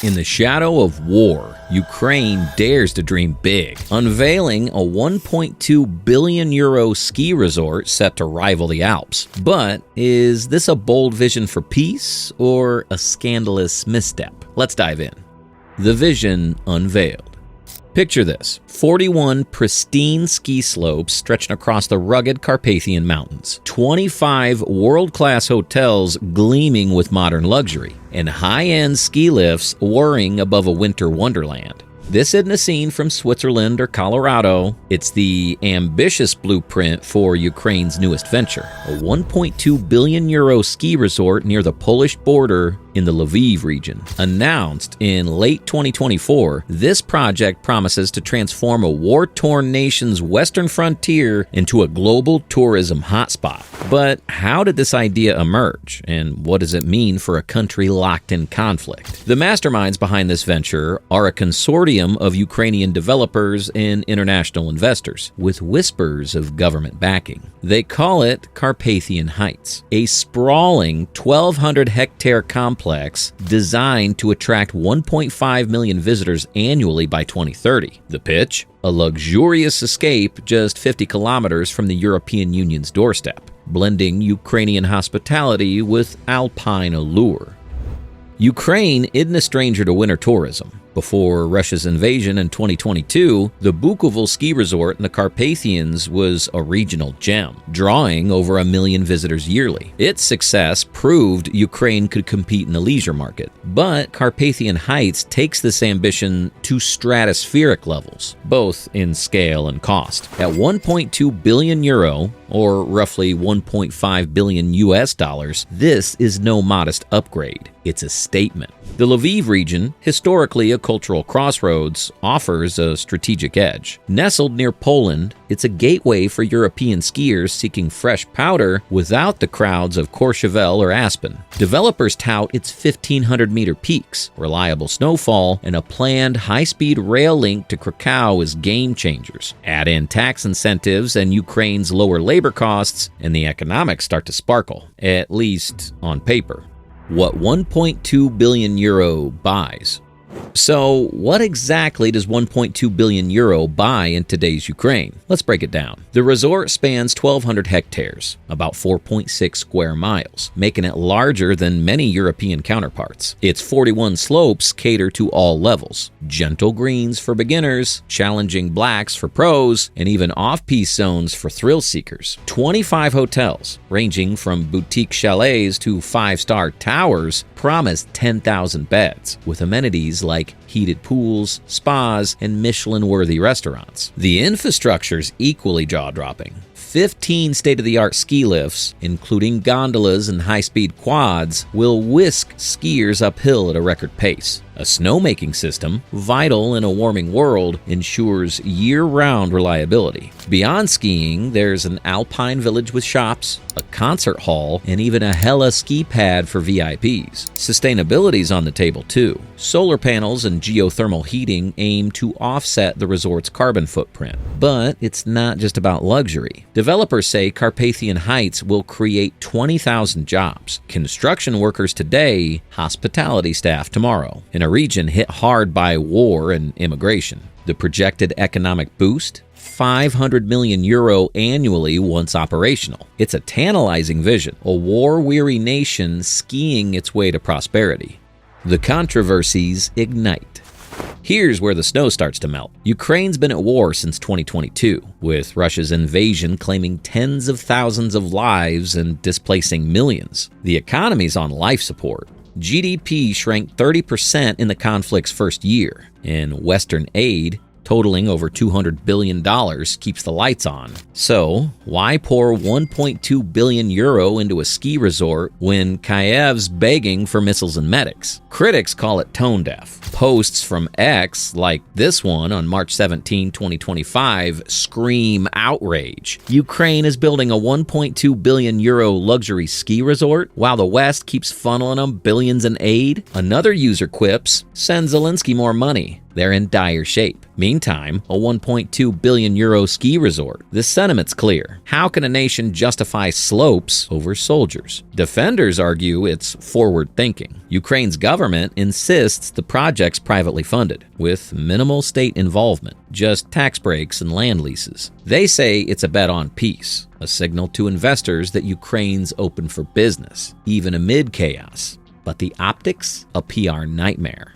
In the shadow of war, Ukraine dares to dream big, unveiling a 1.2 billion euro ski resort set to rival the Alps. But is this a bold vision for peace or a scandalous misstep? Let's dive in. The vision unveiled. Picture this: 41 pristine ski slopes stretching across the rugged Carpathian Mountains, 25 world-class hotels gleaming with modern luxury, and high-end ski lifts whirring above a winter wonderland. This isn't a scene from Switzerland or Colorado. It's the ambitious blueprint for Ukraine's newest venture, a 1.2 billion euro ski resort near the Polish border in the Lviv region. Announced in late 2024, this project promises to transform a war-torn nation's western frontier into a global tourism hotspot. But how did this idea emerge, and what does it mean for a country locked in conflict? The masterminds behind this venture are a consortium of Ukrainian developers and international investors, with whispers of government backing. They call it Carpathian Heights, a sprawling 1,200-hectare complex designed to attract 1.5 million visitors annually by 2030. The pitch? A luxurious escape just 50 kilometers from the European Union's doorstep, blending Ukrainian hospitality with alpine allure. Ukraine isn't a stranger to winter tourism. Before Russia's invasion in 2022, the Bukovel ski resort in the Carpathians was a regional gem, drawing over 1 million visitors yearly. Its success proved Ukraine could compete in the leisure market. But Carpathian Heights takes this ambition to stratospheric levels, both in scale and cost. At 1.2 billion euro, or roughly 1.5 billion US dollars, this is no modest upgrade. It's a statement. The Lviv region, historically a cultural crossroads, offers a strategic edge. Nestled near Poland, it's a gateway for European skiers seeking fresh powder without the crowds of Courchevel or Aspen. Developers tout its 1,500-meter peaks, reliable snowfall, and a planned high-speed rail link to Krakow as game changers. Add in tax incentives and Ukraine's lower labor costs, and the economics start to sparkle, at least on paper. What 1.2 billion euro buys? So, what exactly does 1.2 billion euro buy in today's Ukraine? Let's break it down. The resort spans 1,200 hectares, about 4.6 square miles, making it larger than many European counterparts. Its 41 slopes cater to all levels: gentle greens for beginners, challenging blacks for pros, and even off-piste zones for thrill seekers. 25 hotels, ranging from boutique chalets to 5-star towers, promise 10,000 beds, with amenities like heated pools, spas, and Michelin-worthy restaurants. The infrastructure's equally jaw-dropping. 15 state-of-the-art ski lifts, including gondolas and high-speed quads, will whisk skiers uphill at a record pace. A snowmaking system, vital in a warming world, ensures year-round reliability. Beyond skiing, there's an alpine village with shops, a concert hall, and even a hella ski pad for VIPs. Sustainability's on the table too. Solar panels and geothermal heating aim to offset the resort's carbon footprint. But it's not just about luxury. Developers say Carpathian Heights will create 20,000 jobs. Construction workers today, hospitality staff tomorrow, in a region hit hard by war and immigration. The projected economic boost? 500 million euro annually once operational. It's a tantalizing vision, a war-weary nation skiing its way to prosperity. The controversies ignite. Here's where the snow starts to melt. Ukraine's been at war since 2022, with Russia's invasion claiming tens of thousands of lives and displacing millions. The economy's on life support. GDP shrank 30% in the conflict's first year, and Western aid, totaling over $200 billion, keeps the lights on. So, why pour 1.2 billion euro into a ski resort when Kyiv's begging for missiles and medics? Critics call it tone deaf. Posts from X, like this one on March 17, 2025, scream outrage. Ukraine is building a 1.2 billion euro luxury ski resort while the West keeps funneling them billions in aid. Another user quips, send Zelensky more money. They're in dire shape. Meantime, a 1.2 billion euro ski resort. The sentiment's clear. How can a nation justify slopes over soldiers? Defenders argue it's forward thinking. Ukraine's government insists the project's privately funded, with minimal state involvement, just tax breaks and land leases. They say it's a bet on peace, a signal to investors that Ukraine's open for business, even amid chaos. But the optics? A PR nightmare.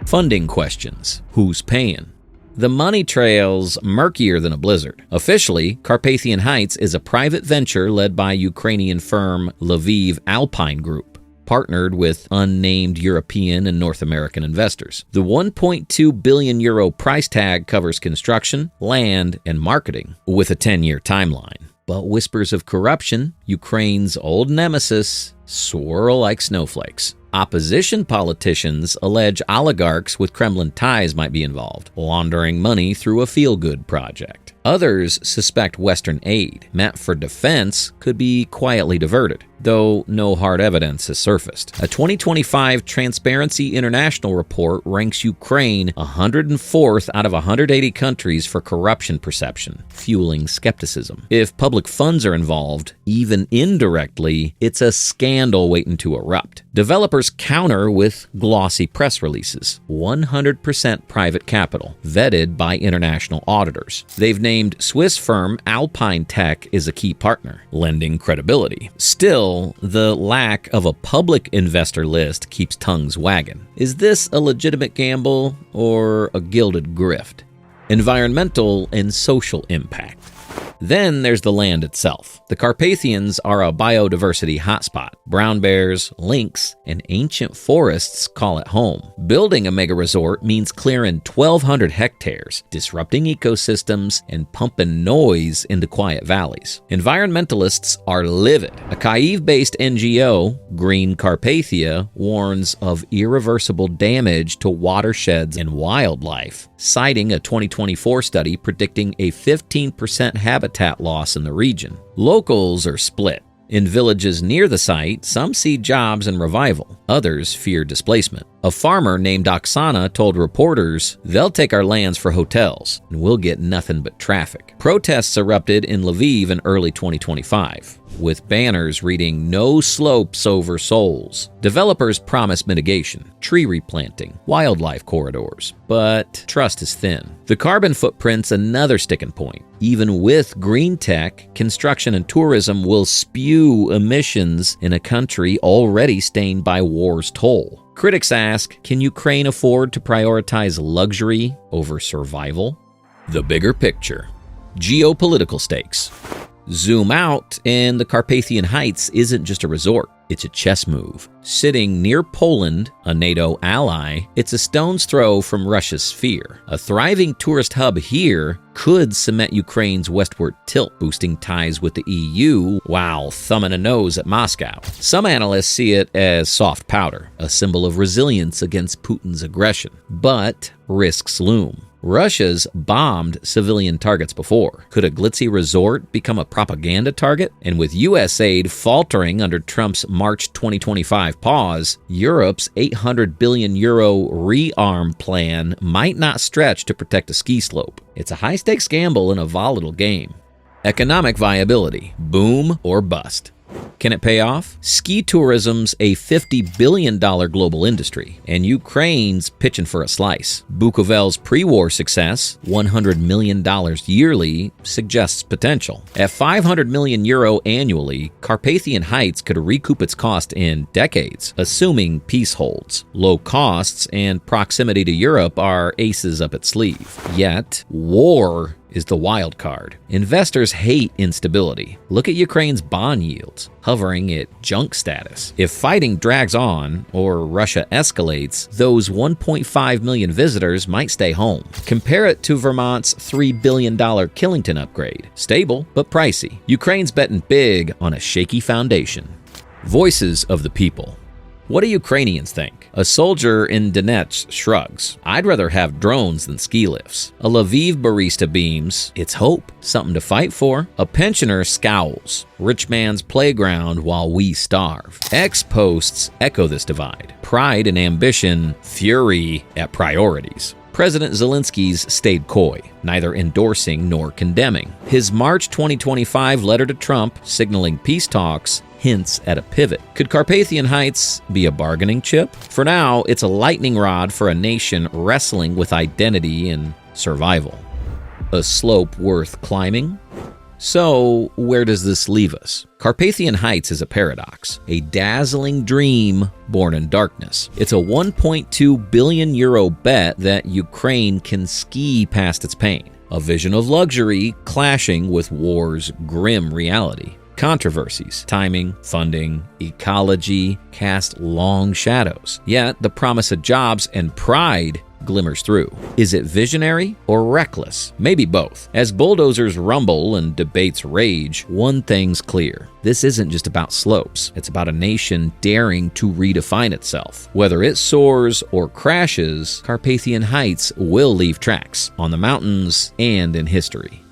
Funding questions. Who's paying? The money trail's murkier than a blizzard. Officially, Carpathian Heights is a private venture led by Ukrainian firm Lviv Alpine Group, partnered with unnamed European and North American investors. The 1.2 billion euro price tag covers construction, land, and marketing, with a 10-year timeline. But whispers of corruption, Ukraine's old nemesis, swirl like snowflakes. Opposition politicians allege oligarchs with Kremlin ties might be involved, laundering money through a feel-good project. Others suspect Western aid, meant for defense, could be quietly diverted, though no hard evidence has surfaced. A 2025 Transparency International report ranks Ukraine 104th out of 180 countries for corruption perception, fueling skepticism. If public funds are involved, even indirectly, it's a scandal waiting to erupt. Developers counter with glossy press releases, 100% private capital, vetted by international auditors. They've named Swiss firm Alpine Tech is a key partner, lending credibility. Still, the lack of a public investor list keeps tongues wagging. Is this a legitimate gamble or a gilded grift? Environmental and social impact. Then there's the land itself. The Carpathians are a biodiversity hotspot. Brown bears, lynx, and ancient forests call it home. Building a mega resort means clearing 1,200 hectares, disrupting ecosystems, and pumping noise into quiet valleys. Environmentalists are livid. A Kyiv-based NGO, Green Carpathia, warns of irreversible damage to watersheds and wildlife, citing a 2024 study predicting a 15% habitat loss in the region. Locals are split. In villages near the site, some see jobs and revival. Others fear displacement. A farmer named Oksana told reporters, "They'll take our lands for hotels, and we'll get nothing but traffic." Protests erupted in Lviv in early 2025, with banners reading "No slopes over souls." Developers promise mitigation, tree replanting, wildlife corridors, but trust is thin. The carbon footprint's another sticking point. Even with green tech, construction and tourism will spew emissions in a country already stained by war's toll. Critics ask, can Ukraine afford to prioritize luxury over survival? The bigger picture. Geopolitical stakes. Zoom out, and the Carpathian Heights isn't just a resort, it's a chess move. Sitting near Poland, a NATO ally, it's a stone's throw from Russia's sphere. A thriving tourist hub here could cement Ukraine's westward tilt, boosting ties with the EU while thumbing a nose at Moscow. Some analysts see it as soft powder, a symbol of resilience against Putin's aggression. But risks loom. Russia's bombed civilian targets before. Could a glitzy resort become a propaganda target? And with U.S. aid faltering under Trump's March 2025 pause, Europe's 800 billion euro rearm plan might not stretch to protect a ski slope. It's a high-stakes gamble in a volatile game. Economic viability, boom or bust. Can it pay off? Ski tourism's a $50 billion global industry, and Ukraine's pitching for a slice. Bukovel's pre-war success, $100 million yearly, suggests potential. At 500 million euro annually, Carpathian Heights could recoup its cost in decades, assuming peace holds. Low costs and proximity to Europe are aces up its sleeve. Yet, war is the wild card. Investors hate instability. Look at Ukraine's bond yields, hovering at junk status. If fighting drags on, or Russia escalates, those 1.5 million visitors might stay home. Compare it to Vermont's $3 billion Killington upgrade. Stable, but pricey. Ukraine's betting big on a shaky foundation. Voices of the people. What do Ukrainians think? A soldier in Donetsk shrugs. I'd rather have drones than ski lifts. A Lviv barista beams. It's hope. Something to fight for. A pensioner scowls. Rich man's playground while we starve. X posts echo this divide. Pride and ambition, fury at priorities. President Zelensky's stayed coy, neither endorsing nor condemning. His March 2025 letter to Trump, signaling peace talks, hints at a pivot. Could Carpathian Heights be a bargaining chip? For now, it's a lightning rod for a nation wrestling with identity and survival. A slope worth climbing? So, where does this leave us? Carpathian Heights is a paradox, a dazzling dream born in darkness. It's a 1.2 billion euro bet that Ukraine can ski past its pain, a vision of luxury clashing with war's grim reality. Controversies, timing, funding, ecology cast long shadows. Yet, the promise of jobs and pride glimmers through. Is it visionary or reckless? Maybe both. As bulldozers rumble and debates rage, one thing's clear. This isn't just about slopes. It's about a nation daring to redefine itself. Whether it soars or crashes, Carpathian Heights will leave tracks on the mountains and in history.